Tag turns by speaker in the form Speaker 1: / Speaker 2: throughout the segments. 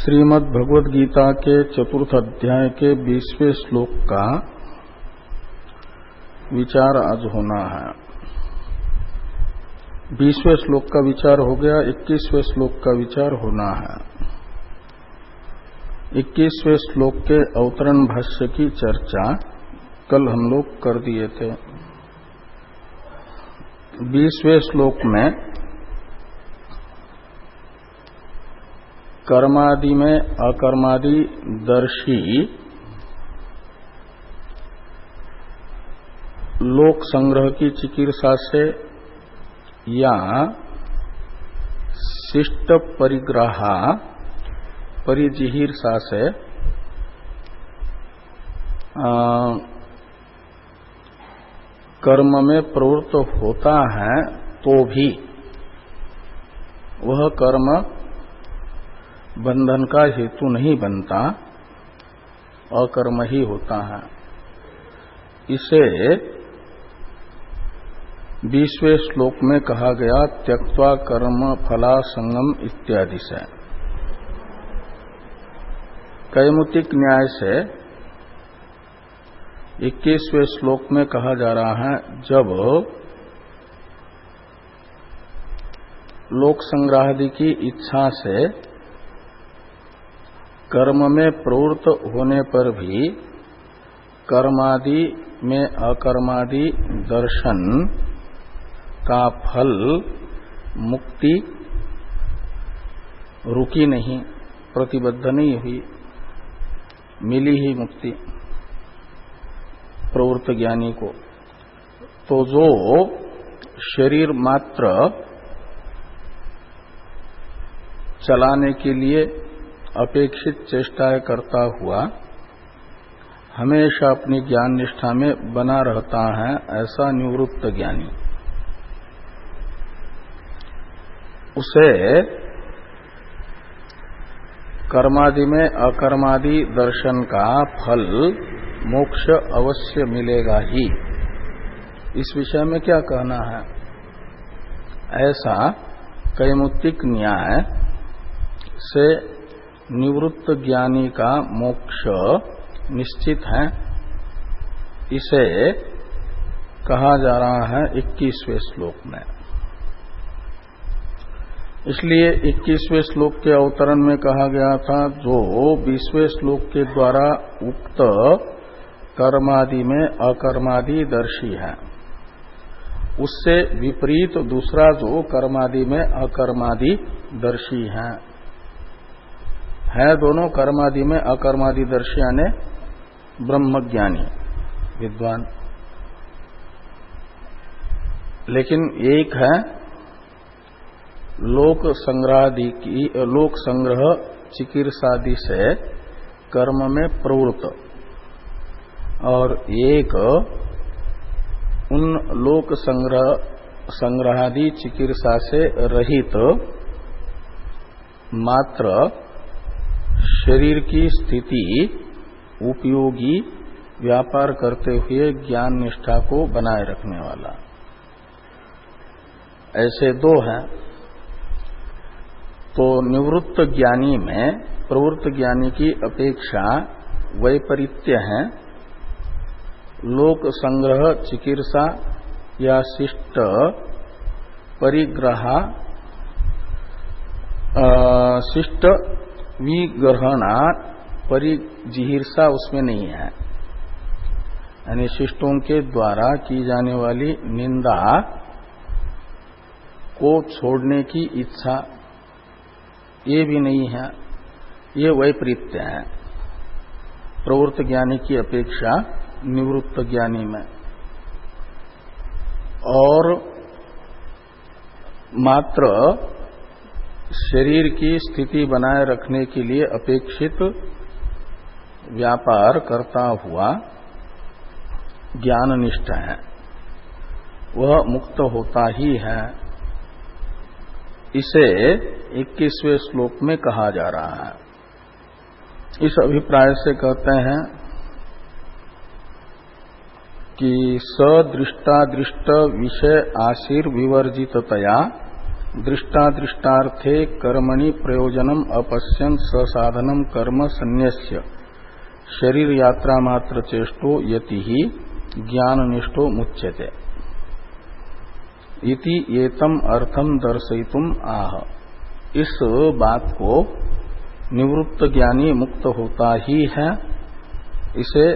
Speaker 1: श्रीमद् भगवद गीता के चतुर्थ अध्याय के 20वें श्लोक का विचार आज होना है। 20वें श्लोक का विचार हो गया, 21वें श्लोक का विचार होना है। 21वें श्लोक के अवतरण भाष्य की चर्चा कल हम लोग कर दिए थे। 20वें श्लोक में कर्मादि में अकर्मादि दर्शी लोक संग्रह की चिकीर्षा से या शिष्ट परिग्रह परिजिहीर्षा से कर्म में प्रवृत्त होता है तो भी वह कर्म बंधन का हेतु नहीं बनता, अकर्म ही होता है। इसे 20वें श्लोक में कहा गया त्यक्त्वा कर्म फला संगम इत्यादि से। कैमुतिक न्याय से 21वें श्लोक में कहा जा रहा है जब लोक संग्रहादि की इच्छा से कर्म में प्रवृत्त होने पर भी कर्मादि में अकर्मादि दर्शन का फल मुक्ति रुकी नहीं, प्रतिबद्ध नहीं हुई, मिली ही मुक्ति प्रवृत्त ज्ञानी को। तो जो शरीर मात्र चलाने के लिए अपेक्षित चेष्टाएं करता हुआ हमेशा अपनी ज्ञान निष्ठा में बना रहता है, ऐसा निवृत्त ज्ञानी, उसे कर्मादि में अकर्मादि दर्शन का फल मोक्ष अवश्य मिलेगा ही। इस विषय में क्या कहना है? ऐसा कैमुतिक न्याय से निवृत्त ज्ञानी का मोक्ष निश्चित है। इसे कहा जा रहा है 21वें श्लोक में। इसलिए 21वें श्लोक के अवतरण में कहा गया था जो 20वें श्लोक के द्वारा उक्त कर्मादि में अकर्मादि दर्शी है, उससे विपरीत दूसरा जो कर्मादि में अकर्मादि दर्शी है दोनों कर्मादि में अकर्मादि दर्शी यानी ब्रह्मज्ञानी विद्वान। लेकिन एक है लोक संग्रह चिकीर्षादि से कर्म में प्रवृत्त, और एक उन लोक संग्रहादि चिकीर्षा से रहित मात्र शरीर की स्थिति उपयोगी व्यापार करते हुए ज्ञान निष्ठा को बनाए रखने वाला, ऐसे दो हैं। तो निवृत्त ज्ञानी में प्रवृत्त ज्ञानी की अपेक्षा वैपरीत्य है। लोक संग्रह चिकीर्षा या शिष्ट परिग्रह शिष्ट विग्रहणा परिजिहीर्षा उसमें नहीं है, यानी शिष्टों के द्वारा की जाने वाली निंदा को छोड़ने की इच्छा ये भी नहीं है। ये वैपरीत्य है प्रवृत्त ज्ञानी की अपेक्षा निवृत्त ज्ञानी में। और मात्र शरीर की स्थिति बनाए रखने के लिए अपेक्षित व्यापार करता हुआ ज्ञाननिष्ठ है, वह मुक्त होता ही है। इसे 21वें श्लोक में कहा जा रहा है। इस अभिप्राय से कहते हैं कि सदृष्टादृष्ट विषय आशीर्विवर्जिततया दृष्टादृष्टार्थे कर्मणि प्रयोजनम अपश्यन ससाधनम कर्म संन्यस्य शरीर यात्रा मात्र चेष्टो यति ही ज्ञाननिष्ठो मुच्यते इति एतम अर्थम दर्शयितुम आह। इस बात को निवृत्त ज्ञानी मुक्त होता ही है, इसे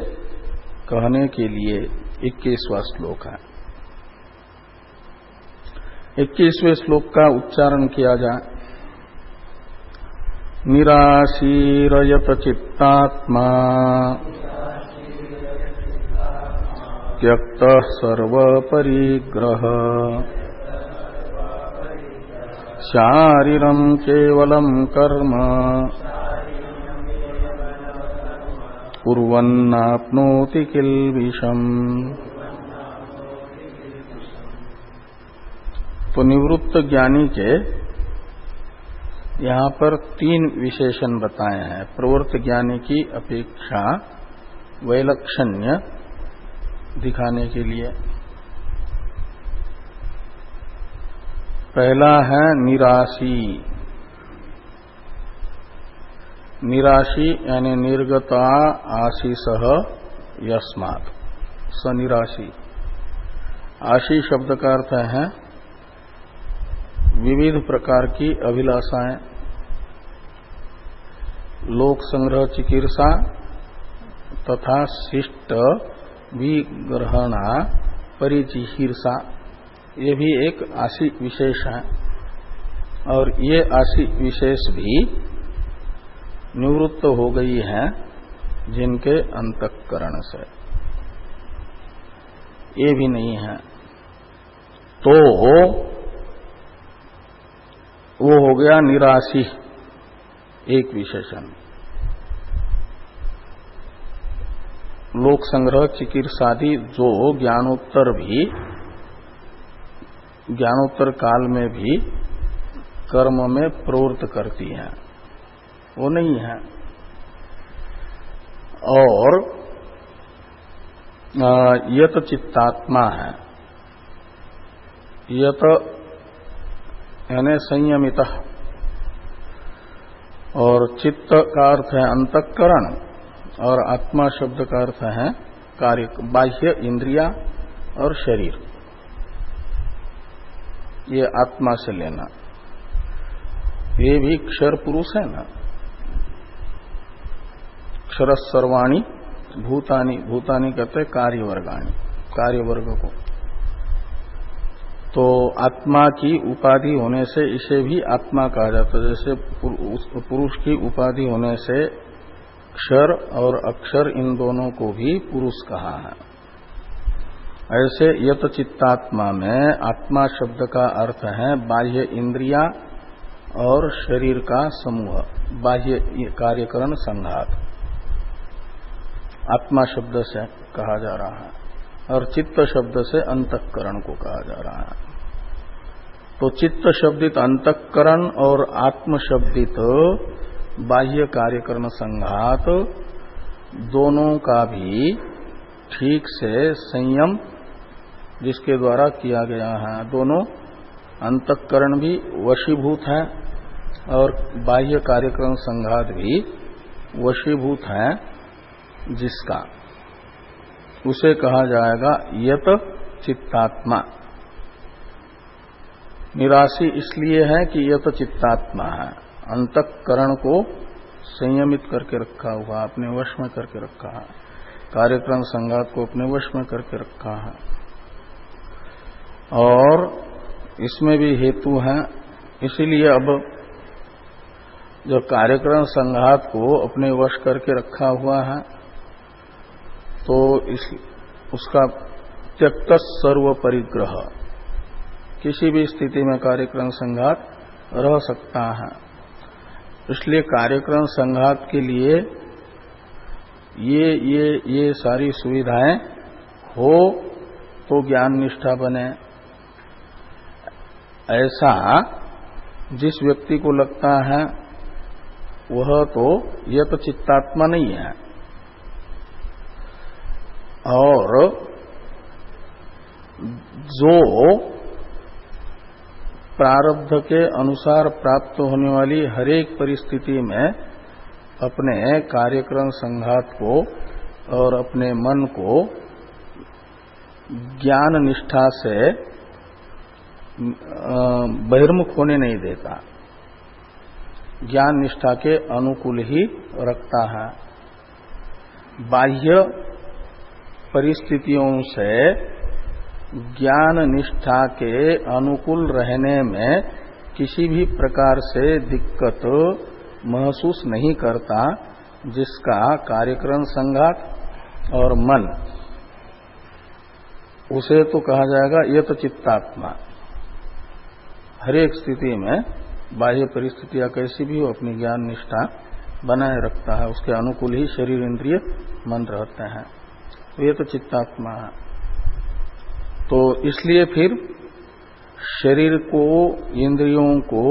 Speaker 1: कहने के लिए 21वां श्लोक है। 21वें श्लोक का उच्चारण किया जाए। निराशीरयत चित्तात्मा त्यक्त सर्वपरिग्रह शारीरम केवलम कर्म कुर्वन्नाप्नोति किल्बिषम्। तो निवृत्त ज्ञानी के यहाँ पर 3 विशेषण बताए हैं प्रवृत्त ज्ञानी की अपेक्षा वैलक्षण्य दिखाने के लिए। पहला है निराशी। निराशी यानी निर्गता आशीषः यस्मात् स निराशी। आशी शब्द का अर्थ है विविध प्रकार की अभिलाषाएं, लोक संग्रह चिकीर्षा तथा शिष्ट विग्रहणा परिचिहीर्षा, ये भी एक आशी विशेष है। और ये आशी विशेष भी निवृत्त हो गई है जिनके अंतःकरण से, ये भी नहीं है। तो वो हो गया निराशी एक विशेषण। लोक संग्रह चिकीर्षादि जो ज्ञानोत्तर काल में भी कर्म में प्रवृत्त करती हैं, वो नहीं है। और यत चित्तात्मा है, यत यानी संयमित, और चित्त का अर्थ है अंतःकरण और आत्मा शब्द का अर्थ है कार्य, बाह्य इंद्रिया और शरीर, ये आत्मा से लेना। ये भी क्षर पुरुष है ना, क्षर सर्वाणी भूतानि, भूतानि कहते कार्यवर्गाणी, कार्यवर्ग को। तो आत्मा की उपाधि होने से इसे भी आत्मा कहा जाता है। जैसे पुरुष की उपाधि होने से क्षर और अक्षर इन दोनों को भी पुरुष कहा है। ऐसे यत चित्तात्मा में आत्मा शब्द का अर्थ है बाह्य इंद्रिया और शरीर का समूह, बाह्य कार्यकरण संघात, आत्मा शब्द से कहा जा रहा है। और चित्त शब्द से अंतःकरण को कहा जा रहा है। तो चित्त शब्दित अंतःकरण और आत्म शब्दित बाह्य कार्यकरण संघात दोनों का भी ठीक से संयम जिसके द्वारा किया गया है, दोनों अंतःकरण भी वशीभूत है और बाह्य कार्यक्रम संघात भी वशीभूत है, जिसका उसे कहा जाएगा यत चित्तात्मा। निराशी इसलिए है कि यत चित्तात्मा है, अंतःकरण को संयमित करके रखा हुआ, अपने वश में करके रखा है, कार्यक्रम संघात को अपने वश में करके रखा है। और इसमें भी हेतु है, इसीलिए अब जो कार्यक्रम संघात को अपने वश करके रखा हुआ है तो उसका त्यक्त सर्व परिग्रह, किसी भी स्थिति में कार्यक्रम संघात रह सकता है। इसलिए कार्यक्रम संघात के लिए ये सारी सुविधाएं हो तो ज्ञान निष्ठा बने। ऐसा जिस व्यक्ति को लगता है वह तो यत चित्तात्मा नहीं है। और जो प्रारब्ध के अनुसार प्राप्त होने वाली हरेक परिस्थिति में अपने कार्यक्रम संघात को और अपने मन को ज्ञान निष्ठा से बहिर्मुख होने नहीं देता, ज्ञान निष्ठा के अनुकूल ही रखता है। बाह्य परिस्थितियों से ज्ञान निष्ठा के अनुकूल रहने में किसी भी प्रकार से दिक्कत महसूस नहीं करता, जिसका कार्यक्रम संघात और मन, उसे तो कहा जाएगा यत चित्तात्मा। हरेक स्थिति में बाह्य परिस्थितियां कैसी भी हो अपनी ज्ञान निष्ठा बनाए रखता है, उसके अनुकूल ही शरीर इंद्रिय मन रहते हैं, ये तो चित्तात्मा है। तो इसलिए फिर शरीर को, इंद्रियों को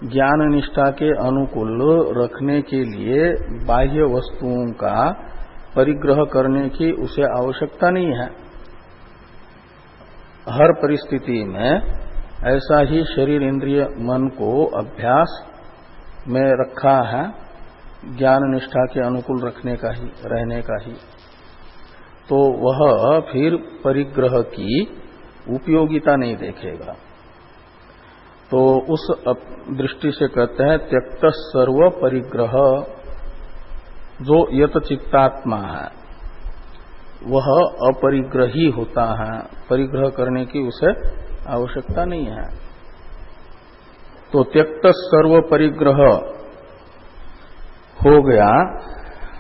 Speaker 1: ज्ञान निष्ठा के अनुकूल रखने के लिए बाह्य वस्तुओं का परिग्रह करने की उसे आवश्यकता नहीं है। हर परिस्थिति में ऐसा ही शरीर इंद्रिय मन को अभ्यास में रखा है, ज्ञान निष्ठा के अनुकूल रखने का ही, रहने का ही। तो वह फिर परिग्रह की उपयोगिता नहीं देखेगा। तो उस दृष्टि से कहते हैं त्यक्त सर्व परिग्रह, जो यत चित्तात्मा है वह अपरिग्रही होता है, परिग्रह करने की उसे आवश्यकता नहीं है। तो त्यक्त सर्व परिग्रह हो गया,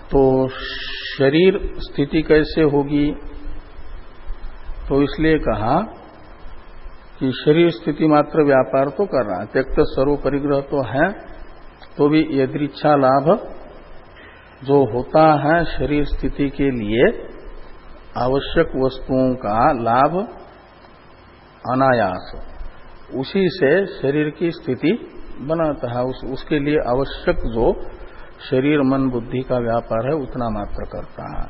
Speaker 1: तो शरीर स्थिति कैसे होगी? तो इसलिए कहा कि शरीर स्थिति मात्र व्यापार तो कर रहा है, त्यक्त सर्व परिग्रह तो है, तो भी यदृच्छा लाभ जो होता है शरीर स्थिति के लिए आवश्यक वस्तुओं का लाभ अनायास, उसी से शरीर की स्थिति बनाता है। उसके लिए आवश्यक जो शरीर मन बुद्धि का व्यापार है उतना मात्र करता है।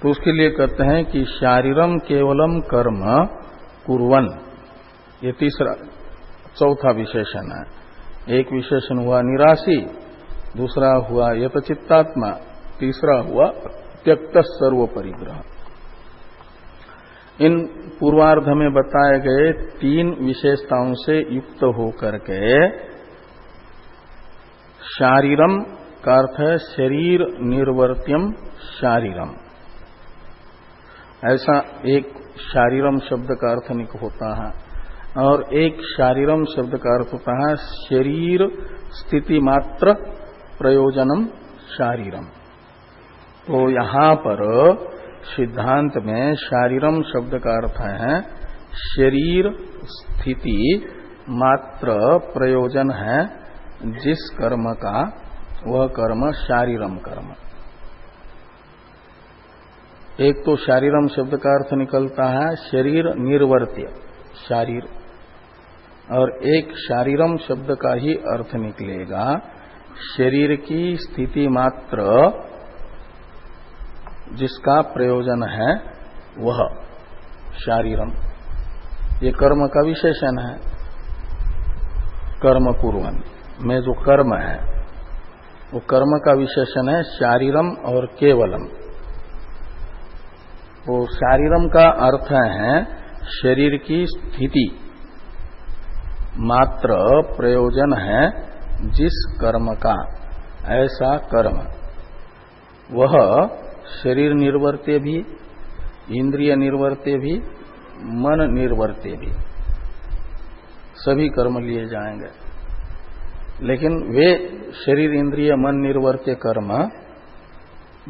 Speaker 1: तो उसके लिए कहते हैं कि शारीरम केवलम कर्म कुर्वन, ये चौथा विशेषण है। एक विशेषण हुआ निराशी, दूसरा हुआ यत चित्तात्मा, तीसरा हुआ त्यक्त सर्व परिग्रह। इन पूर्वार्ध में बताए गए तीन विशेषताओं से युक्त होकर के शारीरम का अर्थ है शरीर निर्वर्त्यम शारीरम, ऐसा एक शारीरम शब्द का अर्थ होता है, और एक शारीरम शब्द का अर्थ होता है शरीर स्थिति मात्र प्रयोजनम शारीरम। तो यहां पर सिद्धांत में शारीरम शब्द का अर्थ है शरीर स्थिति मात्र प्रयोजन है जिस कर्म का, वह कर्म शारीरम कर्म। एक तो शारीरम शब्द का अर्थ निकलता है शरीर निर्वर्त्य शारीर, और एक शारीरम शब्द का ही अर्थ निकलेगा शरीर की स्थिति मात्र जिसका प्रयोजन है वह शारीरम। ये कर्म का विशेषण है। कर्म कुर्वन् में जो कर्म है वो कर्म का विशेषण है शारीरम और केवलम। वो शारीरम का अर्थ है शरीर की स्थिति मात्र प्रयोजन है जिस कर्म का, ऐसा कर्म। वह शरीर निर्वर्त्य भी, इंद्रिय निर्वर्त्य भी, मन निर्वर्त्य भी, सभी कर्म लिए जाएंगे। लेकिन वे शरीर इंद्रिय मन निर्वर्त्य कर्म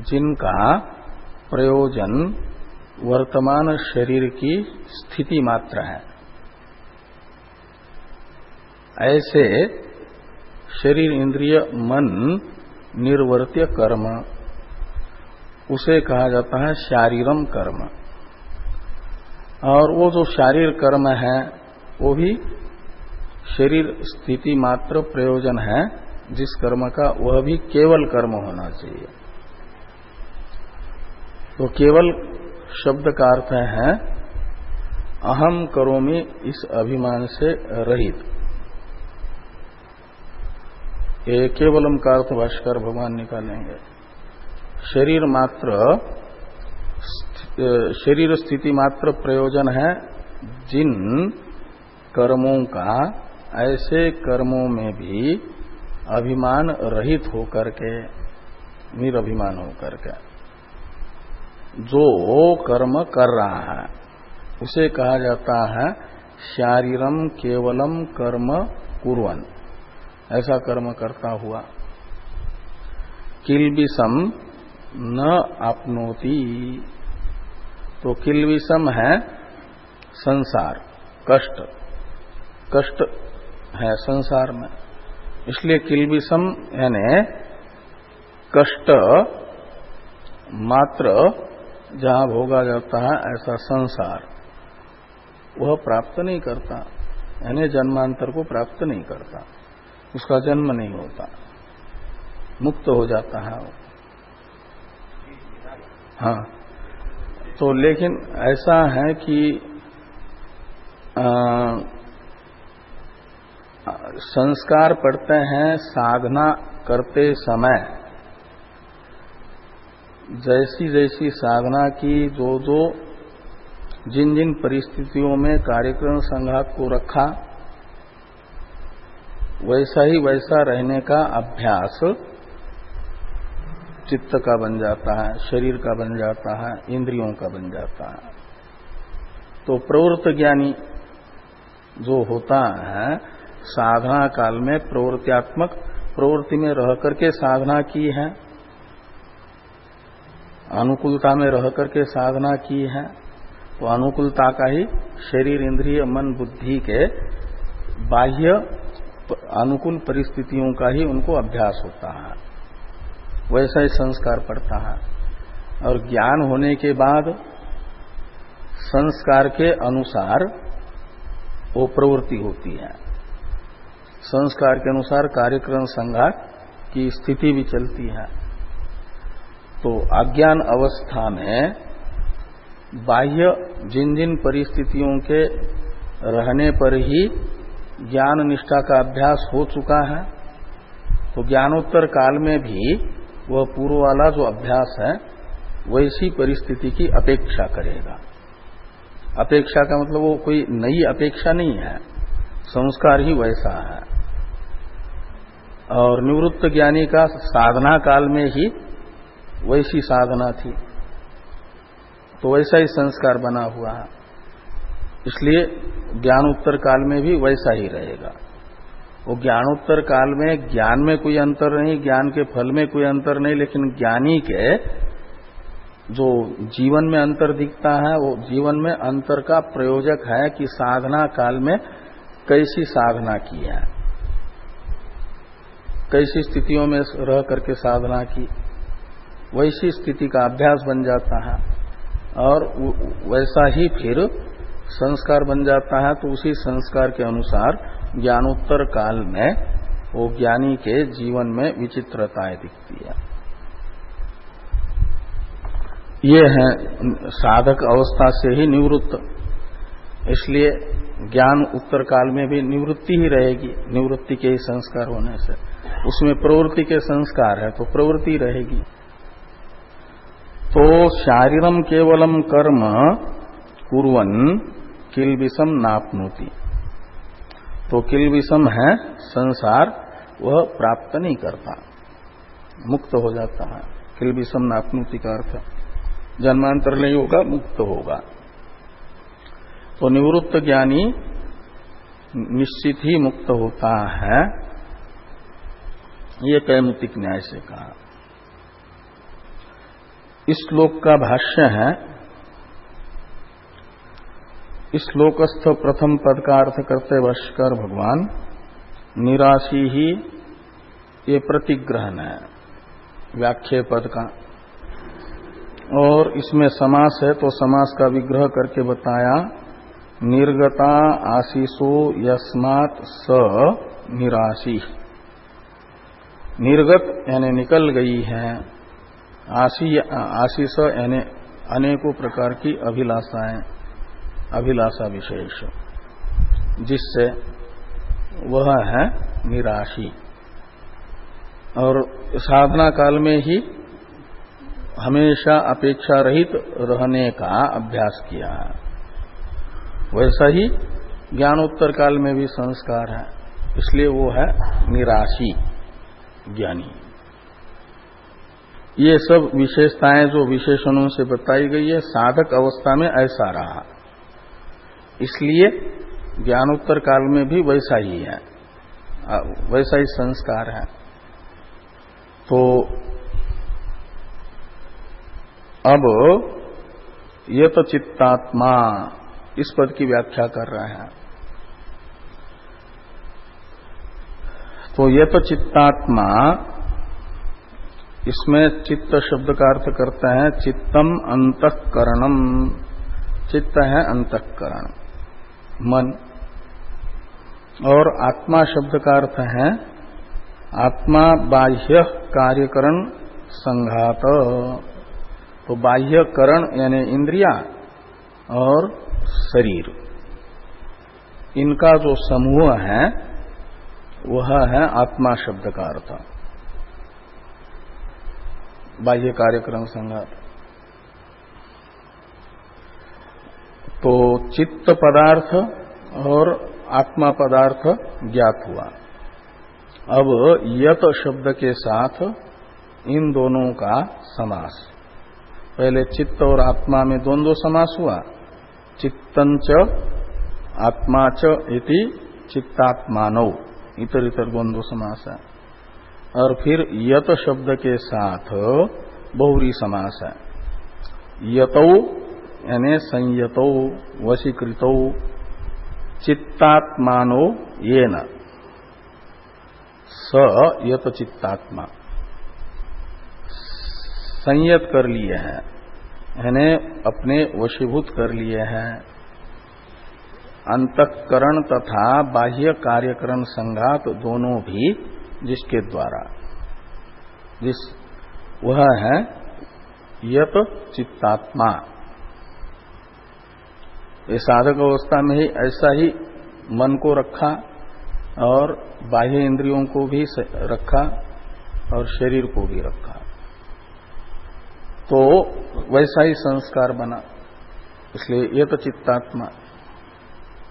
Speaker 1: जिनका प्रयोजन वर्तमान शरीर की स्थिति मात्र है, ऐसे शरीर इंद्रिय मन निर्वर्त्य कर्म उसे कहा जाता है शारीरम कर्म। और वो जो शारीर कर्म है वो भी शरीर स्थिति मात्र प्रयोजन है जिस कर्म का, वह भी केवल कर्म होना चाहिए। तो केवल शब्द का अर्थ है अहम करोमि इस अभिमान से रहित। ये केवलम का अर्थ भाष्कर भगवान निकालेंगे। शरीर स्थिति मात्र प्रयोजन है जिन कर्मों का ऐसे कर्मों में भी अभिमान रहित होकर के, निरभिमान होकर के जो कर्म कर रहा है उसे कहा जाता है शारीरम केवलम कर्म कुर्वन्, ऐसा कर्म करता हुआ। किल्बिषम न आपनोति, तो किल्बिषम है संसार, कष्ट, कष्ट है संसार में, इसलिए किल्बिषम यानी कष्ट मात्र जहां भोगा जाता है ऐसा संसार वह प्राप्त नहीं करता, यानी जन्मांतर को प्राप्त नहीं करता, उसका जन्म नहीं होता, मुक्त हो जाता है वो। हाँ, तो लेकिन ऐसा है कि संस्कार पड़ते हैं साधना करते समय, जैसी जैसी साधना की जो जिन जिन परिस्थितियों में कार्यक्रम संघात को रखा वैसा ही वैसा रहने का अभ्यास चित्त का बन जाता है, शरीर का बन जाता है, इंद्रियों का बन जाता है। तो प्रवृत्त ज्ञानी जो होता है साधना काल में प्रवृत्त्यात्मक प्रवृत्ति में रह करके साधना की है, अनुकूलता में रह करके साधना की है, तो अनुकूलता का ही शरीर इंद्रिय मन बुद्धि के बाह्य अनुकूल परिस्थितियों का ही उनको अभ्यास होता है, वैसा ही संस्कार पड़ता है। और ज्ञान होने के बाद संस्कार के अनुसार वो प्रवृत्ति होती है, संस्कार के अनुसार कार्यक्रम संघात की स्थिति भी चलती है। तो अज्ञान अवस्था में बाह्य जिन जिन परिस्थितियों के रहने पर ही ज्ञान निष्ठा का अभ्यास हो चुका है, तो ज्ञानोत्तर काल में भी वह पूर्व वाला जो अभ्यास है वैसी परिस्थिति की अपेक्षा करेगा। अपेक्षा का मतलब वो कोई नई अपेक्षा नहीं है, संस्कार ही वैसा है। और निवृत्त ज्ञानी का साधना काल में ही वैसी साधना थी, तो वैसा ही संस्कार बना हुआ है, इसलिए ज्ञानोत्तर काल में भी वैसा ही रहेगा। वो ज्ञानोत्तर काल में ज्ञान में कोई अंतर नहीं, ज्ञान के फल में कोई अंतर नहीं, लेकिन ज्ञानी के जो जीवन में अंतर दिखता है वो जीवन में अंतर का प्रयोजक है कि साधना काल में कैसी साधना की है, कैसी स्थितियों में रह करके साधना की, वैसी स्थिति का अभ्यास बन जाता है और वैसा ही फिर संस्कार बन जाता है। तो उसी संस्कार के अनुसार ज्ञानोत्तर काल में वो ज्ञानी के जीवन में विचित्रताएं दिखती है। ये है साधक अवस्था से ही निवृत्त, इसलिए ज्ञान उत्तर काल में भी निवृत्ति ही रहेगी, निवृत्ति के ही संस्कार होने से। उसमें प्रवृत्ति के संस्कार है तो प्रवृत्ति रहेगी। तो शारीरम केवलम कर्म कुर्वन् किल्बिषम नाप्नोति, तो किल्बिषम है संसार, वह प्राप्त नहीं करता, मुक्त हो जाता है। किल्बिषम नाप्नोति का अर्थ जन्मांतर नहीं होगा, मुक्त होगा। तो निवृत्त ज्ञानी निश्चित ही मुक्त होता है, ये कैमुतिक न्याय से कहा। इस श्लोक का भाष्य है, इस श्लोकस्थ प्रथम पद का अर्थ करते भाष्यकार भगवान, निराशी ही ये प्रतिग्रहण है व्याख्या पद का, और इसमें समास है तो समास का विग्रह करके बताया, निर्गता आशीषो यस्मात् स निराशी। निर्गत यानी निकल गई है, आशीष यानी अनेकों प्रकार की अभिलाषाएं, अभिलाषा विशेष, जिससे वह है निराशी, और साधना काल में ही हमेशा अपेक्षा रहित रहने का अभ्यास किया है। वैसा ही ज्ञानोत्तर काल में भी संस्कार है, इसलिए वो है निराशी ज्ञानी। ये सब विशेषताएं जो विशेषणों से बताई गई है, साधक अवस्था में ऐसा रहा, इसलिए ज्ञानोत्तर काल में भी वैसा ही है, वैसा ही संस्कार है। तो अब यत चित्तात्मा, इस पद की व्याख्या कर रहे हैं। तो यत चित्तात्मा, इसमें चित्त शब्द का अर्थ करते हैं चित्तम अंतःकरणम। चित्त है अंतःकरण, मन, और आत्मा शब्द का अर्थ है आत्मा बाह्य कार्यकरण संघात। तो बाह्य करण यानी इंद्रिया और शरीर, इनका जो समूह है वह है आत्मा शब्द का अर्थ, बाह्य कार्यक्रम संघात। तो चित्त पदार्थ और आत्मा पदार्थ ज्ञात हुआ। अब यत शब्द के साथ इन दोनों का समास, पहले चित्त और आत्मा में द्वंद्व समास हुआ, चित्तंच आत्मा च इति चित्तात्मानौ, इतर इतर द्वंद्व समास है। और फिर यत शब्द के साथ बहुरी समास है, यतौ यानी संयतौ वशीकृतौ चित्तात्मानो येन, स यत चित्तात्मा, संयत कर लिए हैं, यानी अपने वशीभूत कर लिए हैं। अंतःकरण तथा बाह्य कार्यकरण संघात दोनों भी जिसके द्वारा, वह है यत चित्तात्मा। ये साधक अवस्था में ही ऐसा ही मन को रखा और बाह्य इंद्रियों को भी रखा और शरीर को भी रखा, तो वैसा ही संस्कार बना, इसलिए ये तो चित्तात्मा।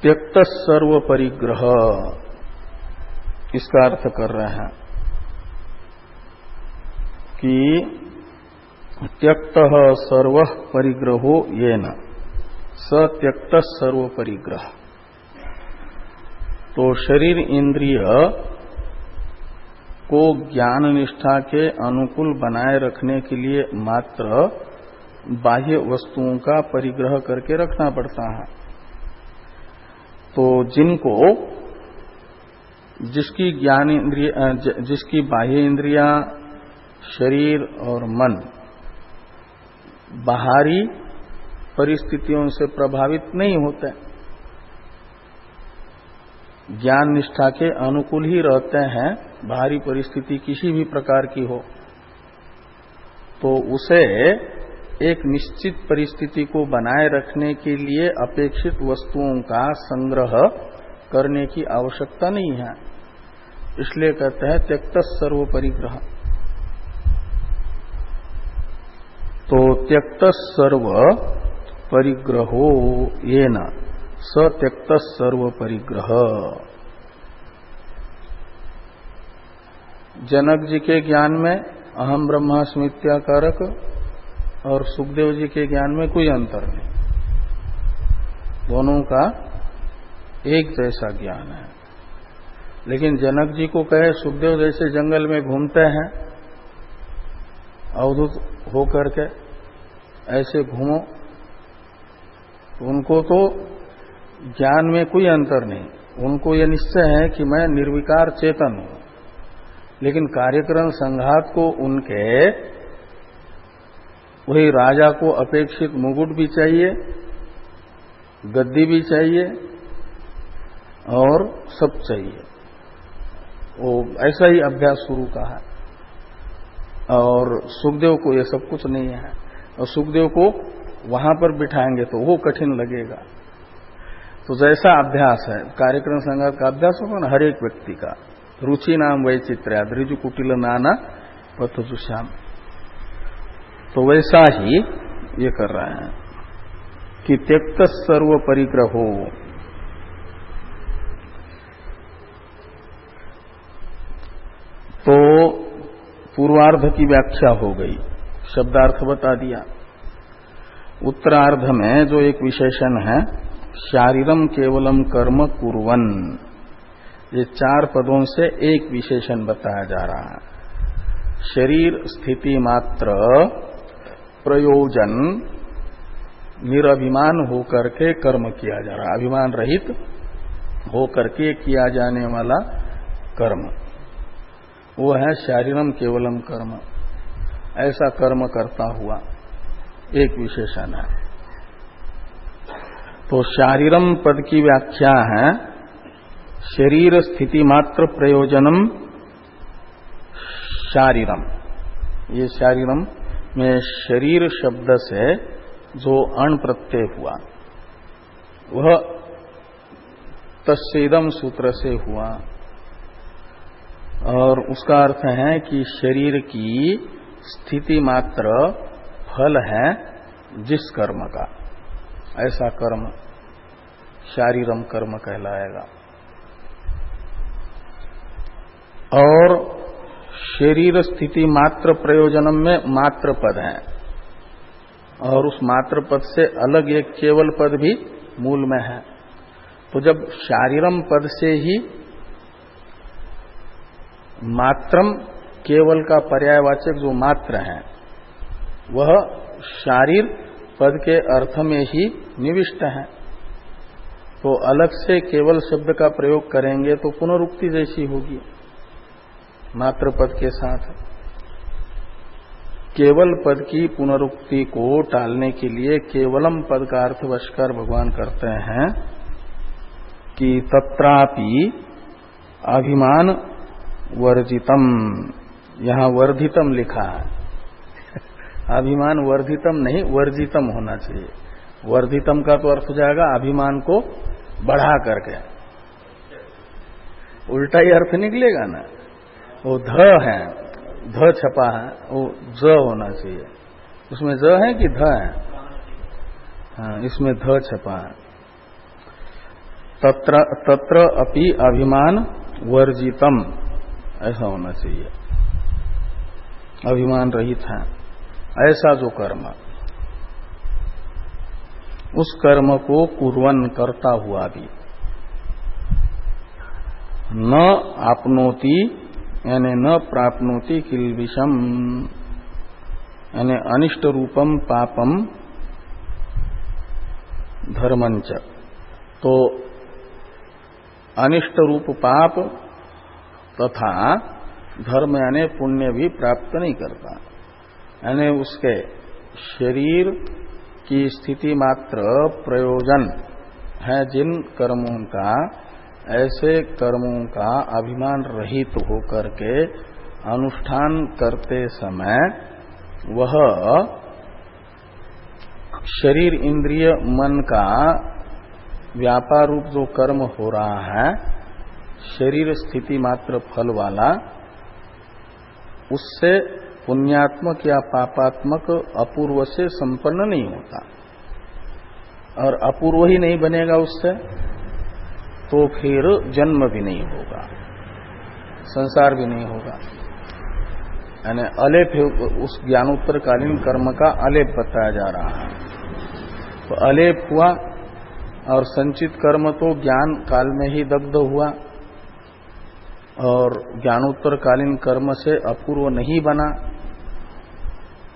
Speaker 1: त्यक्त सर्व परिग्रह, इसका अर्थ कर रहे हैं कि त्यक्त सर्व परिग्रहो येन, स त्यक्त सर्व परिग्रह। तो शरीर इंद्रिय को ज्ञान निष्ठा के अनुकूल बनाए रखने के लिए मात्र बाह्य वस्तुओं का परिग्रह करके रखना पड़ता है। तो जिनको जिसकी ज्ञान इंद्रिय, जिसकी बाह्य इंद्रियां, शरीर और मन बाहरी परिस्थितियों से प्रभावित नहीं होते, ज्ञान निष्ठा के अनुकूल ही रहते हैं, बाहरी परिस्थिति किसी भी प्रकार की हो, तो उसे एक निश्चित परिस्थिति को बनाए रखने के लिए अपेक्षित वस्तुओं का संग्रह करने की आवश्यकता नहीं है। इसलिए कहते हैं त्यक्त सर्व परिग्रह। तो त्यक्त सर्व परिग्रहो येन, स त्यक्त सर्व परिग्रह। जनक जी के ज्ञान में अहम ब्रह्मास्मित्याकारक और सुखदेव जी के ज्ञान में कोई अंतर नहीं, दोनों का एक जैसा ज्ञान है। लेकिन जनक जी को कहे सुखदेव जैसे जंगल में घूमते हैं अवधूत होकर के, ऐसे घूमो, तो उनको तो ज्ञान में कोई अंतर नहीं, उनको यह निश्चय है कि मैं निर्विकार चेतन हूं। लेकिन कार्यक्रम संघात को उनके वही राजा को अपेक्षित मुकुट भी चाहिए, गद्दी भी चाहिए और सब चाहिए, वो ऐसा ही अभ्यास शुरू का है। और सुखदेव को ये सब कुछ नहीं है, और सुखदेव को वहां पर बिठाएंगे तो वो कठिन लगेगा, तो जैसा अभ्यास है, कार्यक्रम संघात का अभ्यास होगा ना हर एक व्यक्ति का, रुचि नाम वैचित्र्या ऋजु कुटिल नाना पथजुश्याम, तो वैसा ही ये कर रहे हैं कि त्यक्त सर्व परिग्रहो, तो पूर्वार्ध की व्याख्या हो गई, शब्दार्थ बता दिया। उत्तरार्ध में जो एक विशेषण है शारीरम केवलम कर्म कुर्वन, ये 4 पदों से एक विशेषण बताया जा रहा है। शरीर स्थिति मात्र प्रयोजन निरभिमान होकर के कर्म किया जा रहा है, अभिमान रहित होकर के किया जाने वाला कर्म, वो है शारीरम केवलम कर्म, ऐसा कर्म करता हुआ एक विशेषण है। तो शारीरम पद की व्याख्या है शरीर स्थिति मात्र प्रयोजनम शारीरम। ये शारीरम में शरीर शब्द से जो अण प्रत्यय हुआ वह तस्सेदम सूत्र से हुआ, और उसका अर्थ है कि शरीर की स्थिति मात्र फल है जिस कर्म का, ऐसा कर्म शारीरम कर्म कहलाएगा। और शरीर स्थिति मात्र प्रयोजनम में मात्र पद है, और उस मात्र पद से अलग एक केवल पद भी मूल में है। तो जब शारीरम पद से ही मात्रम केवल का पर्यायवाचक जो मात्र है वह शारीर पद के अर्थ में ही निविष्ट है, तो अलग से केवल शब्द का प्रयोग करेंगे तो पुनरुक्ति जैसी होगी मात्र पद के साथ। केवल पद की पुनरुक्ति को टालने के लिए केवलम पद का अर्थ वशकर भगवान करते हैं कि तत्रापि अभिमान वर्जितम, यहां वर्धितम लिखा है, अभिमान वर्धितम नहीं वर्जितम होना चाहिए। वर्धितम का तो अर्थ हो जाएगा अभिमान को बढ़ा करके, उल्टा ही अर्थ निकलेगा ना। वो ध है, ध छपा है, वो ज होना चाहिए, उसमें ज है कि ध है? हाँ, इसमें ध छपा है। तत्र अपि अभिमान वर्जितम, ऐसा होना चाहिए, अभिमान रहित है ऐसा जो कर्म, उस कर्म को कुर्वन् करता हुआ भी न आपनोति यानी न प्राप्नोति किल्बिषम, यानी अनिष्ट रूपम पापम धर्मंच, तो अनिष्ट रूप पाप तथा धर्म यानी पुण्य भी प्राप्त नहीं करता। यानी उसके शरीर की स्थिति मात्र प्रयोजन है जिन कर्मों का, ऐसे कर्मों का अभिमान रहित होकर के अनुष्ठान करते समय वह शरीर इंद्रिय मन का व्यापार रूप जो कर्म हो रहा है शरीर स्थिति मात्र फल वाला, उससे पुण्यात्मक या पापात्मक अपूर्व से संपन्न नहीं होता, और अपूर्व ही नहीं बनेगा उससे तो फिर जन्म भी नहीं होगा, संसार भी नहीं होगा। यानी अलेप, उस ज्ञानोत्तरकालीन कर्म का अलेप बताया जा रहा है। तो अलेप हुआ और संचित कर्म तो ज्ञान काल में ही दग्ध हुआ, और ज्ञानोत्तरकालीन कर्म से अपूर्व नहीं बना,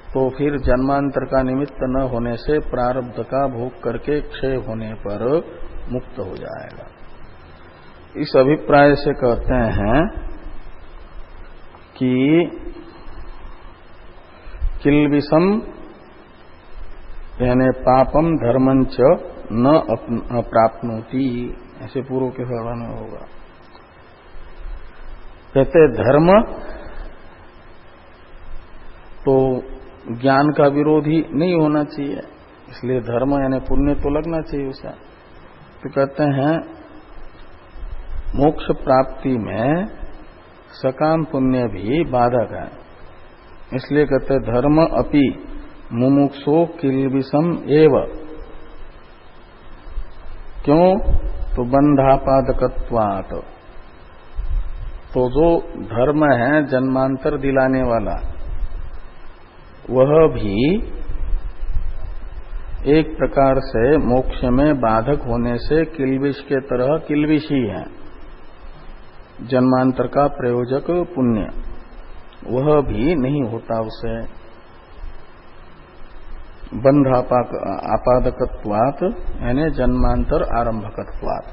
Speaker 1: तो फिर जन्मांतर का निमित्त न होने से प्रारब्ध का भोग करके क्षय होने पर मुक्त हो जाएगा। इस अभिप्राय से कहते हैं कि किल्बिषम यानी पापम धर्मंच न प्राप्नोति, ऐसे पूर्व के सर्वन में होगा। कहते धर्म तो ज्ञान का विरोधी नहीं होना चाहिए, इसलिए धर्म यानी पुण्य तो लगना चाहिए उसे। तो कहते हैं मोक्ष प्राप्ति में सकाम पुण्य भी बाधक है। इसलिए कहते धर्म अपि मुमुक्षो किल्बिषम एव। क्यों? तो बंधापादकत्वात्। तो जो धर्म है जन्मांतर दिलाने वाला, वह भी एक प्रकार से मोक्ष में बाधक होने से किल्बिष के तरह किल्बिष ही है। जन्मांतर का प्रयोजक पुण्य वह भी नहीं होता उसे। बंध आपादकत्वात् यानी जन्मांतर आरंभकत्वात्,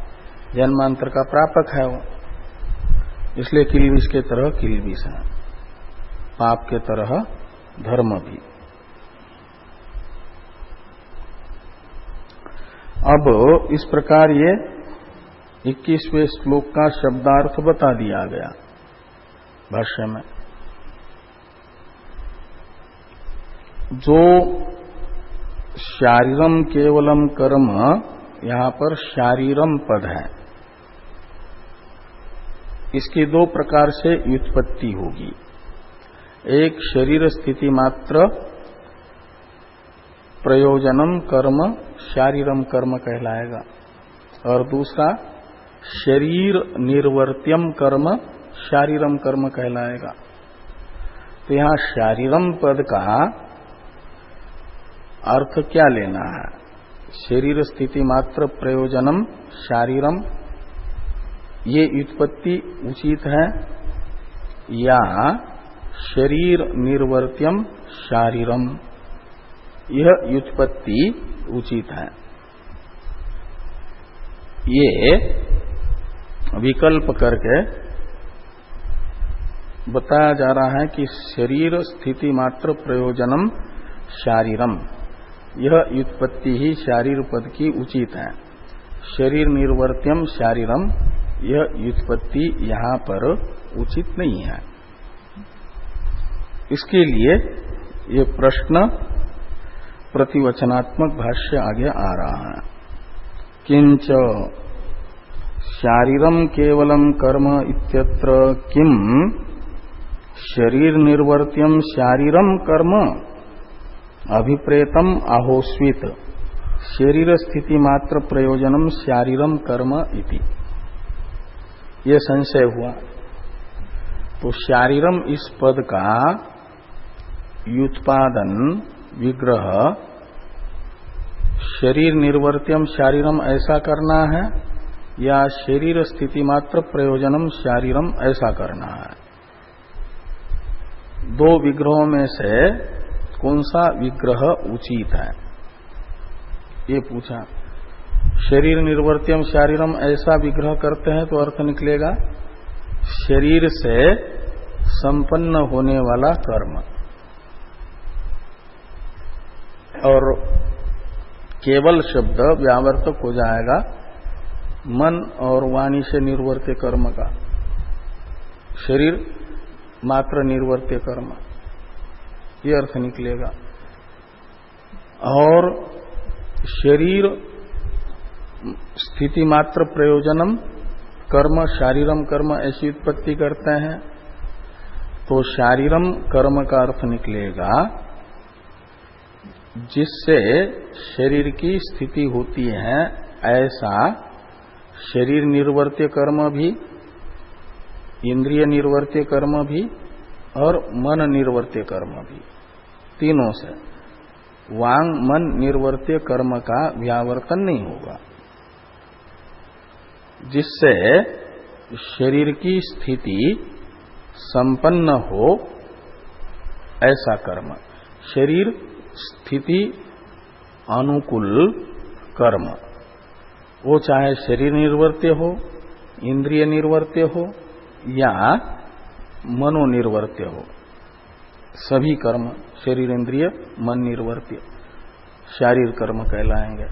Speaker 1: जन्मांतर का प्रापक है वो, इसलिए किल्बिष के तरह किल्बिष है, पाप के तरह धर्म भी। अब इस प्रकार ये 21वें श्लोक का शब्दार्थ बता दिया गया भाष्य में। जो शारीरम केवलम कर्म, यहां पर शारीरम पद है, इसकी दो प्रकार से व्युत्पत्ति होगी। एक शरीर स्थिति मात्र प्रयोजनम कर्म शारीरम कर्म कहलाएगा, और दूसरा शरीर निर्वर्त्यम कर्म शारीरम कर्म कहलाएगा। तो यहां शारीरम पद का अर्थ क्या लेना है? शरीर स्थिति मात्र प्रयोजनम शारीरम, ये व्युत्पत्ति उचित है, या शरीर निर्वर्त्यम शारीरम, यह व्युत्पत्ति उचित है? ये विकल्प करके बताया जा रहा है कि शरीर स्थिति मात्र प्रयोजनम शारीरम, यह व्युत्पत्ति ही शारीर पद की उचित है। शरीर निर्वर्त्यम शारीरम, यह व्युत्पत्ति यहां पर उचित नहीं है। इसके लिए ये प्रश्न प्रतिवचनात्मक भाष्य आगे आ रहा है। किंच शारीरम केवलम कर्म इत्यत्र किम शरीर निर्वर्त्यम शारीरम कर्म अभिप्रेतम आहोस्वित शरीर स्थिति मात्र प्रयोजनम शारीरम कर्म इति। ये संशय हुआ। तो शारीरम इस पद का व्युत्पादन विग्रह शरीर निर्वर्त्यम शारीरम ऐसा करना है, या शरीर स्थिति मात्र प्रयोजनम शारीरम ऐसा करना है? दो विग्रहों में से कौन सा विग्रह उचित है, ये पूछा। शरीर निर्वर्त्यम शारीरम ऐसा विग्रह करते हैं तो अर्थ निकलेगा शरीर से संपन्न होने वाला कर्म, और केवल शब्द व्यावर्तक हो जाएगा मन और वाणी से निर्वर्त्य कर्म का, शरीर मात्र निर्वर्त्य कर्म, ये अर्थ निकलेगा। और शरीर स्थिति मात्र प्रयोजनम कर्म शारीरम कर्म ऐसी उत्पत्ति करते हैं, तो शारीरम कर्म का अर्थ निकलेगा जिससे शरीर की स्थिति होती है, ऐसा शरीर निर्वर्त्य कर्म भी, इंद्रिय निर्वर्त्य कर्म भी और मन निर्वर्त्य कर्म भी, तीनों से वांग मन निर्वर्त्य कर्म का व्यावर्तन नहीं होगा, जिससे शरीर की स्थिति संपन्न हो ऐसा कर्म, शरीर स्थिति अनुकूल कर्म, वो चाहे शरीर निर्वर्त्य हो, इंद्रिय निर्वर्त्य हो या मनोनिर्वर्त्य हो, सभी कर्म शरीर इंद्रिय मन निर्वर्त्य शारीर कर्म कहलाएंगे।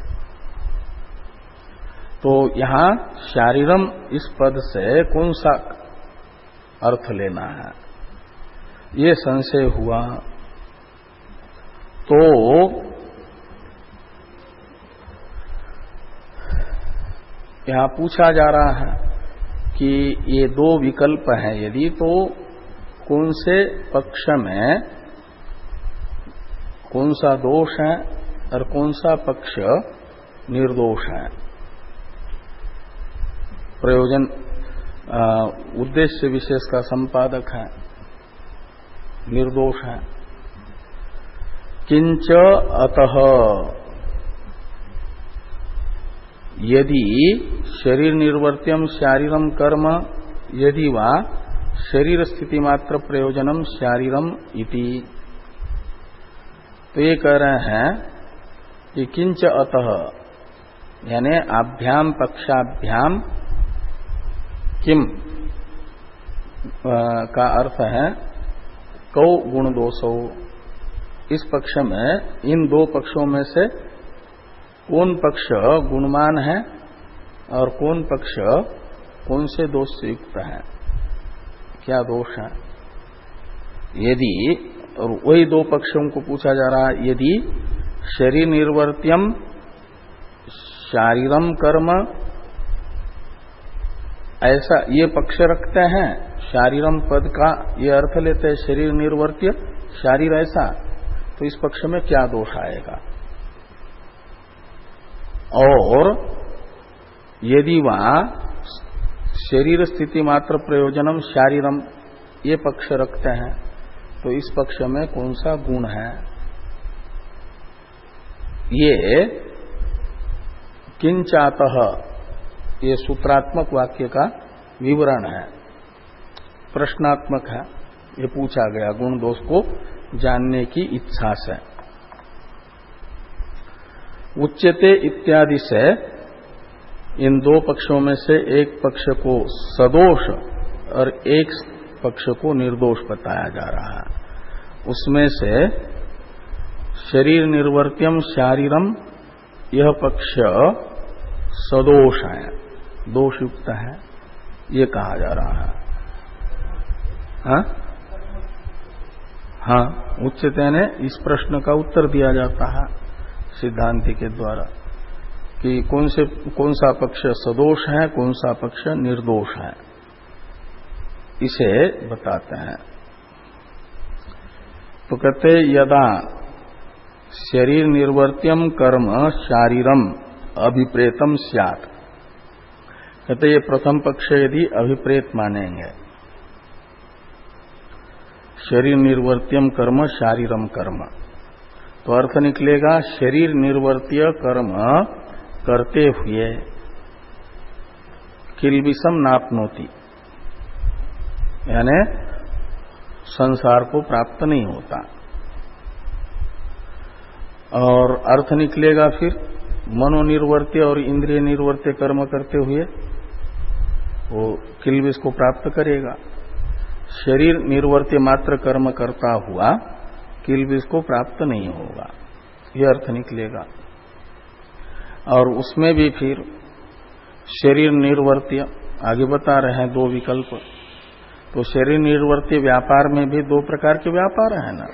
Speaker 1: तो यहां शारीरम इस पद से कौन सा अर्थ लेना है, ये संशय हुआ। तो यहां पूछा जा रहा है कि ये दो विकल्प हैं यदि, तो कौन से पक्ष में कौन सा दोष है और कौन सा पक्ष निर्दोष है। प्रयोजन उद्देश्य विशेष का संपादक है, निर्दोष है। किंच अतः यदि शरीर निर्वर्त्यम शारीरम कर्म यदि वा शरीर स्थिति मात्र प्रयोजनम शारीरम इति। तो ये कह रहे हैं कि किंच अतः यानी आभ्याम पक्षाभ्याम किम का अर्थ है कौ गुण दोषो। इस पक्ष में इन दो पक्षों में से कौन पक्ष गुणमान है और कौन पक्ष कौन से दोष से युक्त है, क्या दोष है। यदि, और वही दो पक्षों को पूछा जा रहा है, यदि शरीर निर्वर्त्यम शारीरम कर्म ऐसा ये पक्ष रखते हैं, शारीरम पद का ये अर्थ लेते हैं शरीर निर्वर्त्य शारीर ऐसा, तो इस पक्ष में क्या दोष आएगा। और यदि वहां शरीर स्थिति मात्र प्रयोजनम शारीरम ये पक्ष रखते हैं, तो इस पक्ष में कौन सा गुण है। ये किंचातः ये सूत्रात्मक वाक्य का विवरण है, प्रश्नात्मक है। ये पूछा गया गुण दोष को जानने की इच्छा से। उच्यते इत्यादि से इन दो पक्षों में से एक पक्ष को सदोष और एक पक्ष को निर्दोष बताया जा रहा है। उसमें से शरीर निर्वर्त्यम शारीरम यह पक्ष सदोष है, दोषयुक्त है, ये कहा जा रहा है। हाँ, उच्चते ने इस प्रश्न का उत्तर दिया जाता है सिद्धांति के द्वारा कि कौन सा पक्ष सदोष है, कौन सा पक्ष निर्दोष है, इसे बताते हैं। तो कहते यदा शरीर निर्वर्त्यम कर्म शारीरम अभिप्रेतम स्यात्, कहते ये प्रथम पक्ष यदि अभिप्रेत मानेंगे, शरीर निर्वर्त्यम कर्म शारीरम कर्म, तो अर्थ निकलेगा शरीर निर्वर्त्य कर्म करते हुए किल्बिषम नाप्नोति, यानी संसार को प्राप्त नहीं होता। और अर्थ निकलेगा फिर मनोनिर्वर्त्य और इंद्रिय निर्वर्त्य कर्म करते हुए वो किल्बिष को प्राप्त करेगा। शरीर निर्वर्त्य मात्र कर्म करता हुआ किल्बिष को प्राप्त नहीं होगा, यह अर्थ निकलेगा। और उसमें भी फिर शरीर निर्वर्त्य आगे बता रहे हैं दो विकल्प, तो शरीर निर्वर्त्य व्यापार में भी दो प्रकार के व्यापार है ना,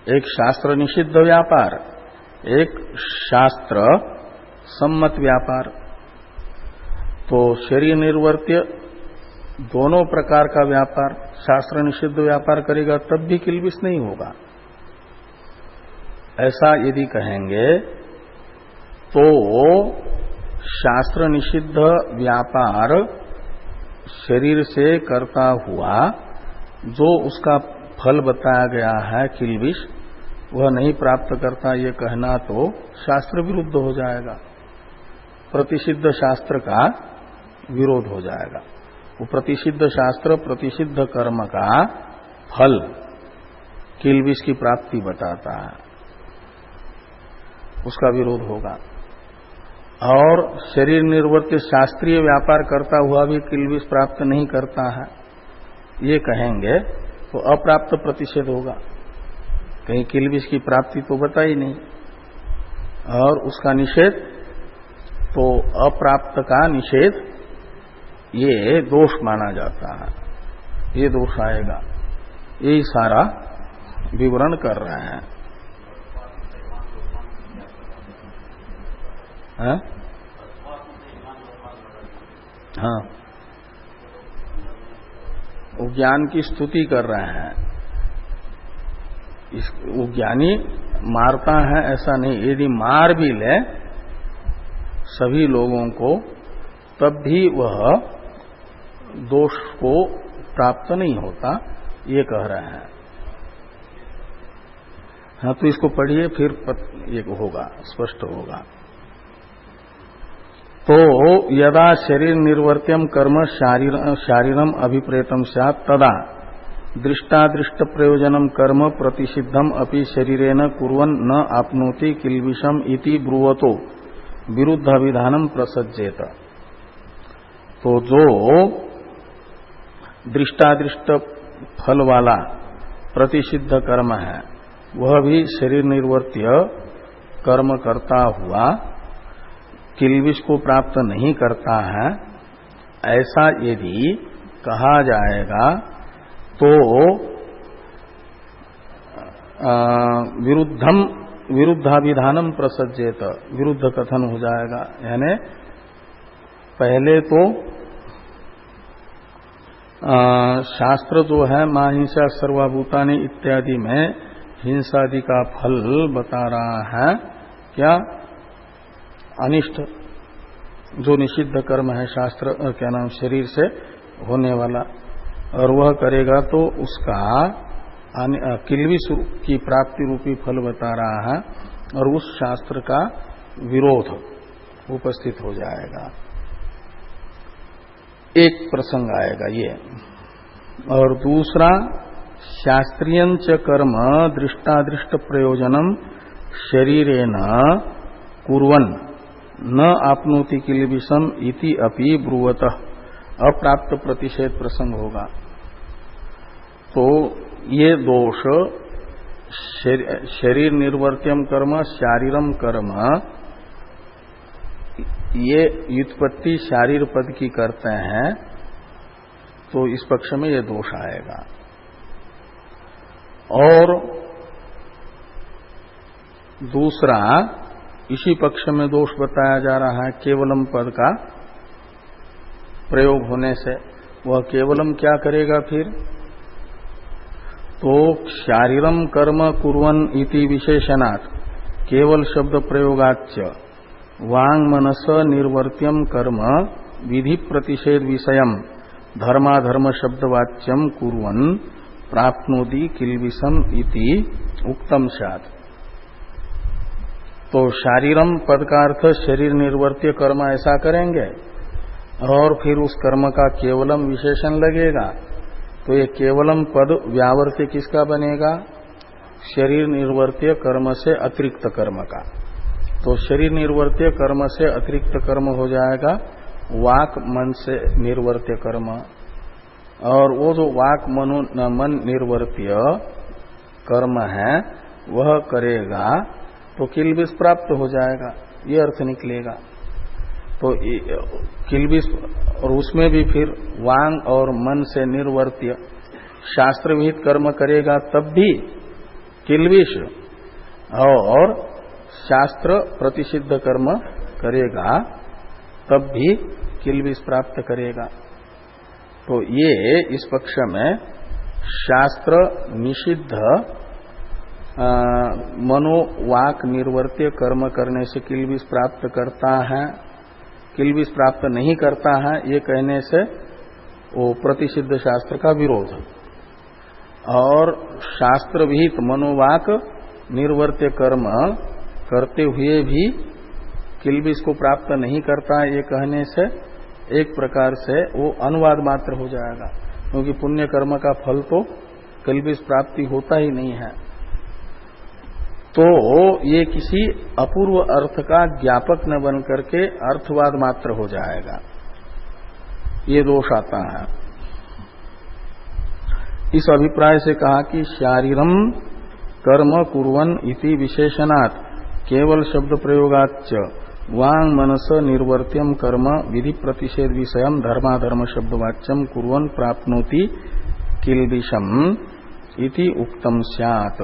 Speaker 1: एक शास्त्र निषिद्ध व्यापार, एक शास्त्र सम्मत व्यापार। तो शरीर निर्वर्त्य दोनों प्रकार का व्यापार, शास्त्र निषिद्ध व्यापार करेगा तब भी किल्बिष नहीं होगा। ऐसा यदि कहेंगे तो शास्त्र निषिद्ध व्यापार शरीर से करता हुआ जो उसका फल बताया गया है किल्बिष, वह नहीं प्राप्त करता, ये कहना तो शास्त्र विरुद्ध हो जाएगा, प्रतिषिद्ध शास्त्र का विरोध हो जाएगा। वो प्रतिषिद्ध शास्त्र प्रतिषिद्ध कर्म का फल किल्बिष की प्राप्ति बताता है, उसका विरोध होगा। और शरीर निर्वर्त्य शास्त्रीय व्यापार करता हुआ भी किल्बिष प्राप्त नहीं करता है, ये कहेंगे तो अप्राप्त प्रतिषेध होगा, कहीं किल्बिष की प्राप्ति तो बता ही नहीं, और उसका निषेध तो अप्राप्त का निषेध ये दोष माना जाता है, ये दोष आएगा। यही सारा विवरण कर रहे हैं। हाँ, वो ज्ञान की स्तुति कर रहे हैं। वो ज्ञानी मारता है ऐसा नहीं, यदि मार भी ले सभी लोगों को तब भी वह दोष को प्राप्त नहीं होता, ये कह रहे हैं। हाँ, तो इसको पढ़िए फिर ये होगा, स्पष्ट होगा। तो यदा शरीर निर्वर्त्यम कर्म शारीरम अभिप्रेतम स्यात् तदा दृष्टादृष्ट प्रयोजनम कर्म प्रतिषिद्धम अपि शरीरेण कुर्वन् न आपनोति किल्बिषम इति ब्रुवतो विरुद्धाभिधानम प्रसज्जेत। तो जो दृष्टादृष्ट फल वाला प्रतिषिद्ध कर्म है वह भी शरीर निर्वर्त्य कर्म करता हुआ किल्बिष को प्राप्त नहीं करता है, ऐसा यदि कहा जाएगा तो विरुद्धाभिधानम प्रसज्जेत, विरुद्ध कथन हो जाएगा। यानी पहले तो शास्त्र जो है मां हिंसा सर्वभूतानि इत्यादि में हिंसादि का फल बता रहा है, क्या अनिष्ट जो निषिद्ध कर्म है शास्त्र क्या नाम शरीर से होने वाला, और वह करेगा तो उसका किल्बिष की प्राप्ति रूपी फल बता रहा है, और उस शास्त्र का विरोध उपस्थित हो जाएगा। एक प्रसंग आएगा ये। और दूसरा, शास्त्रीयंच कर्म दृष्टादृष्ट प्रयोजनम शरीरेण कुर्वन् न आपनोति किल्बिषम इति अपि ब्रुवतः, अप्राप्त प्रतिषेध प्रसंग होगा। तो ये दोष शरीर निर्वर्त्यम कर्म शारीरम कर्म, ये व्युत्पत्ति शारीर पद की करते हैं, तो इस पक्ष में ये दोष आएगा। और दूसरा, इसी पक्ष में दोष बताया जा रहा है केवलम पद का प्रयोग होने से। वह केवलम क्या करेगा फिर? तो शारीरम कर्म कुर्वन् इति विशेषणात् केवल शब्द प्रयोगाच्च वांग मनस निर्वर्त्यम कर्म विधि प्रतिषेध विषयम धर्माधर्म शब्दवाच्यम कुर्वन् प्राप्नोति किल्बिषम इति उक्तम स्यात्। तो शारीरम पद का अर्थ शरीर निर्वर्त्य कर्म ऐसा करेंगे, और फिर उस कर्म का केवलम विशेषण लगेगा, तो ये केवलम पद व्यावर्त्य किसका बनेगा? शरीर निर्वर्त्य कर्म से अतिरिक्त कर्म का। तो शरीर निर्वर्त्य कर्म से अतिरिक्त कर्म हो जाएगा वाक मन से निर्वर्त्य कर्म, और वो जो वाक मन निर्वर्त्य कर्म है वह करेगा तो किल्बिष प्राप्त हो जाएगा, ये अर्थ निकलेगा। तो किल्बिष, और उसमें भी फिर वांग और मन से निर्वर्त्य शास्त्र विहित कर्म करेगा तब भी किल्बिष, और शास्त्र प्रतिषिद्ध कर्म करेगा तब भी किल्बिष प्राप्त करेगा। तो ये इस पक्ष में शास्त्र निषिद्ध मनोवाक निर्वर्त्य कर्म करने से किल्बिष प्राप्त करता है, किल्बिष प्राप्त नहीं करता है, ये कहने से वो प्रतिषिद्ध शास्त्र का विरोध। और शास्त्र विहित मनोवाक निर्वर्त्य कर्म करते हुए भी किल्बिष को प्राप्त नहीं करता, ये कहने से एक प्रकार से वो अनुवाद मात्र हो जाएगा, क्योंकि पुण्य कर्म का फल तो किल्बिष प्राप्ति होता ही नहीं है। तो ये किसी अपूर्व अर्थ का ज्ञापक न बन करके अर्थवाद मात्र हो जाएगा, ये दोष आता है। इस अभिप्राय से कहा कि शारीरम कर्म कुर्वन् इति विशेषणात् केवल शब्द प्रयोगाच्च वांग मनस निर्वर्त्यम कर्म विधि प्रतिषेध विषयम धर्माधर्म शब्दवाच्यम कुर्वन् प्राप्नोति किल्बिषम इति उक्तम स्यात्।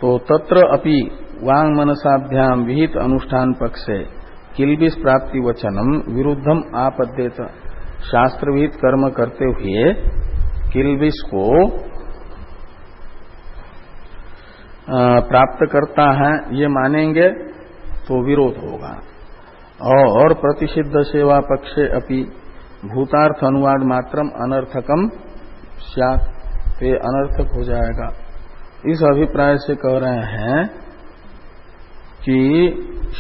Speaker 1: तो तत्र अपि वांग मनसाभ्याम विहित अनुष्ठान पक्षे किल्बिष प्राप्ति वचनम विरुद्धम आपद्येत। शास्त्रविहित कर्म करते हुए किल्बिष को प्राप्त करता है ये मानेंगे तो विरोध होगा। और प्रतिषिद्ध सेवा पक्षे अपि भूतार्थ अनुवाद मात्रम अनर्थकम स्यात्, तो ये अनर्थक हो जाएगा। इस अभिप्राय से कह रहे हैं कि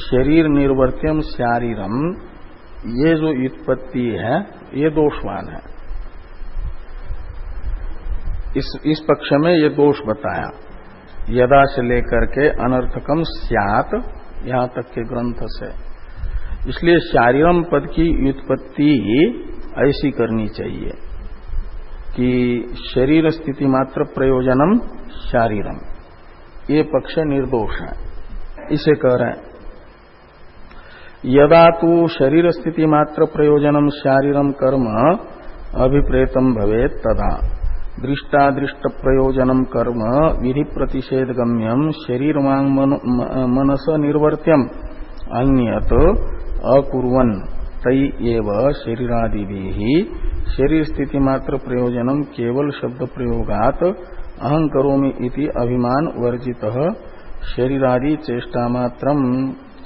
Speaker 1: शरीर निर्वर्त्यम शारीरम, ये जो व्युत्पत्ति है ये दोषवान है। इस पक्ष में ये दोष बताया, यदा से लेकर के अनर्थकम स्यात् यहां तक के ग्रंथ से। इसलिए शारीरम पद की व्युत्पत्ति ऐसी करनी चाहिए कि शरीर स्थिति मात्र प्रयोजनम शारीरम, ये पक्ष निर्दोष है। इसे कह रहे हैं यदा तू शरीर स्थिति मात्र प्रयोजनम शारीरम कर्म अभिप्रेतम भवेत् तदा दृष्टादृष्ट प्रयोजनम कर्म विधि प्रतिषेध गम्यम शरीर वांग मनस निर्वर्त्यम अन्यत अकुर्वन् तई एव शरीरादिभिः शरीर स्थिति मात्र प्रयोजनम केवल शब्द प्रयोगात अहं करोमि इति अभिमान वर्जितः शरीरादि चेष्टा मात्रम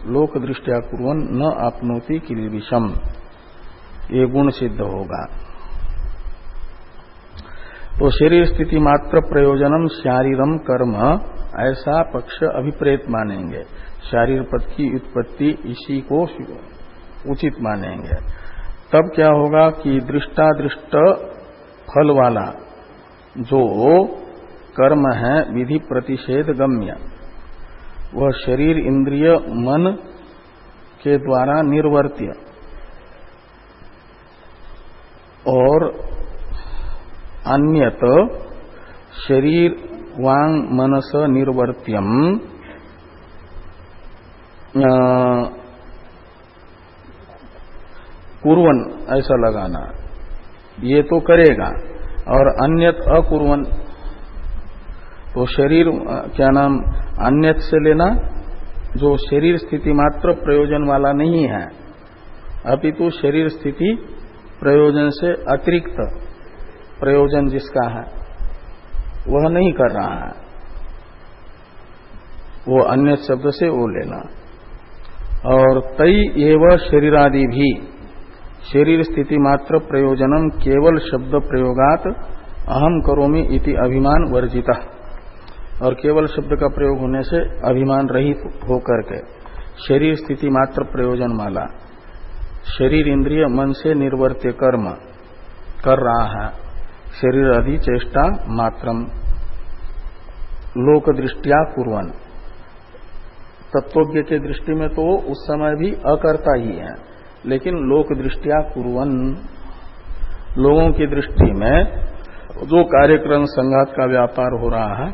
Speaker 1: लोक दृष्टिया कुर्वन् न आपनोति किल्बिषम, ये गुण सिद्ध होगा। तो शरीर स्थिति मात्र प्रयोजनम शारीरम कर्म, ऐसा पक्ष अभिप्रेत मानेंगे। शारीर पद की उत्पत्ति इसी को उचित मानेंगे। तब क्या होगा कि दृष्टादृष्ट फल वाला जो कर्म है विधि प्रतिषेध गम्य, वह शरीर इंद्रिय मन के द्वारा निर्वर्त्य और अन्यत शरीर वांग मनस निर्वर्त्यम कुर्वन, ऐसा लगाना, ये तो करेगा। और अन्यत अकुर्वन, तो शरीर क्या नाम अन्यत से लेना जो शरीर स्थिति मात्र प्रयोजन वाला नहीं है, अपितु शरीर स्थिति प्रयोजन से अतिरिक्त प्रयोजन जिसका है वह नहीं कर रहा है, वो अन्य शब्द से वो लेना। और तई एव शरीरादि भी शरीर स्थिति मात्र प्रयोजनम केवल शब्द प्रयोगात अहम करोमि इति अभिमान वर्जिता, और केवल शब्द का प्रयोग होने से अभिमान रहित होकर के शरीर स्थिति मात्र प्रयोजन वाला शरीर इंद्रिय मन से निर्वर्त्य कर्म कर रहा है, शरीर आदि चेष्टा मात्रम लोक दृष्टिया कुर्वन। तत्वज्ञ के दृष्टि में तो उस समय भी अकर्ता ही है, लेकिन लोक दृष्टिया कुर्वन, लोगों की दृष्टि में जो कार्यक्रम संघात का व्यापार हो रहा है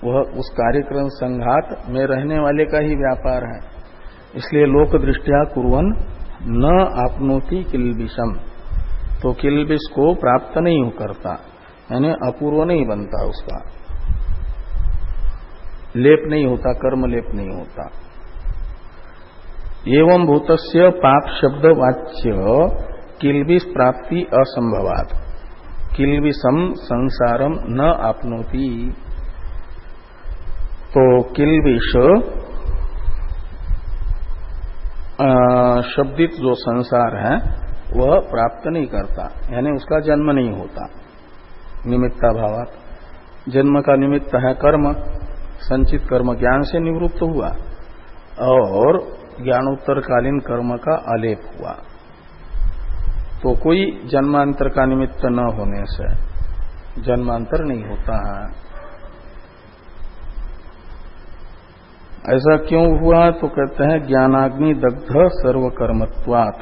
Speaker 1: वह उस कार्यक्रम संघात में रहने वाले का ही व्यापार है। इसलिए लोक दृष्टिया कुर्वन न आपनोति किल्बिषम, तो किल्बिष को प्राप्त नहीं करता, यानी अपूर्व नहीं बनता, उसका लेप नहीं होता, कर्म लेप नहीं होता। एवं भूतस्य पाप शब्द वाच्य किल्बिष प्राप्ति असंभवात् किल्बिषम संसारम न आपनोति, तो किल्बिष शब्दित जो संसार है वह प्राप्त नहीं करता, यानी उसका जन्म नहीं होता। निमित्ता भावात, जन्म का निमित्त है कर्म, संचित कर्म ज्ञान से निवृत्त हुआ और ज्ञानोत्तरकालीन कर्म का आलेप हुआ, तो कोई जन्मांतर का निमित्त न होने से जन्मांतर नहीं होता है। ऐसा क्यों हुआ? तो कहते हैं ज्ञानाग्नि दग्ध सर्वकर्मत्वात्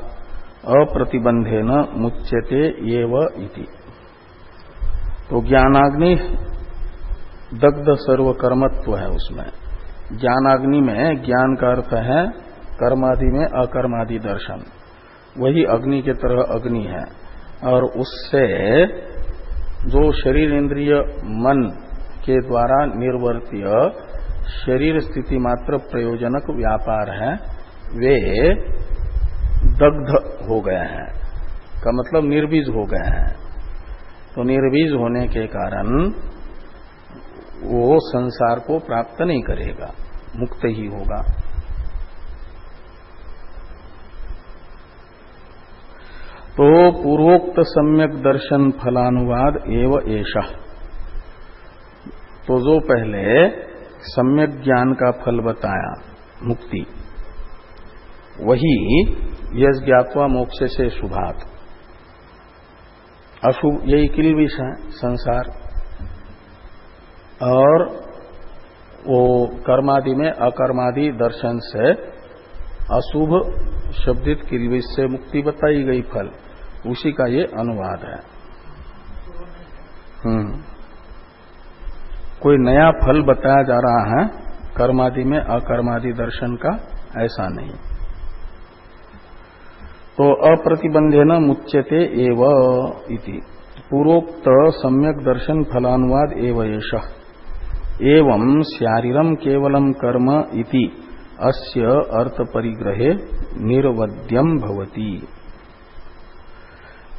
Speaker 1: अप्रतिबंधेन मुच्यते एव इति। तो ज्ञानाग्नि दग्ध सर्वकर्मत्व है, उसमें ज्ञानाग्नि में ज्ञान का अर्थ है कर्मादि में अकर्मादि दर्शन, वही अग्नि के तरह अग्नि है, और उससे जो शरीर इंद्रिय मन के द्वारा निर्वर्त्य शरीर स्थिति मात्र प्रयोजनक व्यापार है वे दग्ध हो गए हैं, का मतलब निर्बीज हो गए हैं। तो निर्बीज होने के कारण वो संसार को प्राप्त नहीं करेगा, मुक्त ही होगा। तो पूर्वोक्त सम्यक दर्शन फलानुवाद एव एषः, तो जो पहले सम्यक ज्ञान का फल बताया मुक्ति, वही यस ज्ञात्वा मोक्ष से शुभात, अशुभ यही किल्बिष है संसार। और वो कर्मादि में अकर्मादि दर्शन से अशुभ शब्दित किल्बिष से मुक्ति बताई गई फल, उसी का ये अनुवाद है। कोई नया फल बताया जा रहा है कर्मादि में अकर्मादि दर्शन का, ऐसा नहीं। तो अप्रतिबंधेन मुच्यते एव इति पूर्वोक्त सम्यक दर्शन फलानुवाद एव एषः एवं शारीरम केवलम कर्म इति अस्य अर्थ परिग्रहे निर्वध्यम भवति।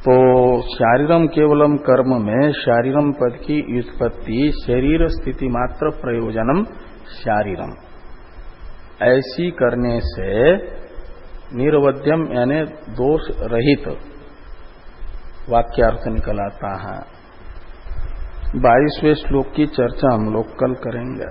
Speaker 1: तो शारीरम केवलम कर्म में शारीरम पद की व्युत्पत्ति शरीर स्थिति मात्र प्रयोजनम शारीरम ऐसी करने से निर्वध्यम यानी दोष रहित वाक्यार्थ निकल आता है। 22वें श्लोक की चर्चा हम लोग कल करेंगे।